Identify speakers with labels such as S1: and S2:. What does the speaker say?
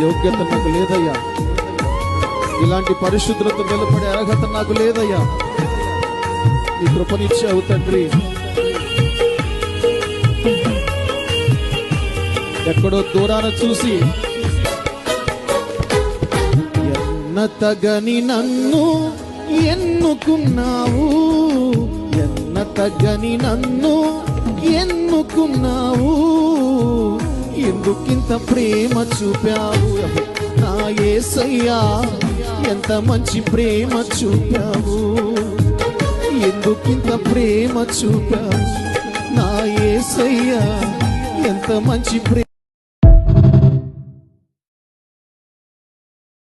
S1: యోగ్యత నాకు లేదయ్యా, ఇలాంటి పరిశుద్ధులతో నిలబడే అర్హత నాకు లేదయ్యా. నీ కృపనిచ్చావు తండ్రి. ఎక్కడో దూరాన చూసి ఎన్నతగని నన్ను ఎన్నుకున్నావు, ఎన్నతగని నన్ను ఎన్నుకున్నావు, ఎందుకింత ప్రేమ చూపావు నా యేసయ్యా, ఎంత మంచి ప్రేమ చూపావు, ఎందుకింత ప్రేమ చూపావు నా యేసయ్యా, ఎంత మంచి ప్రేమ.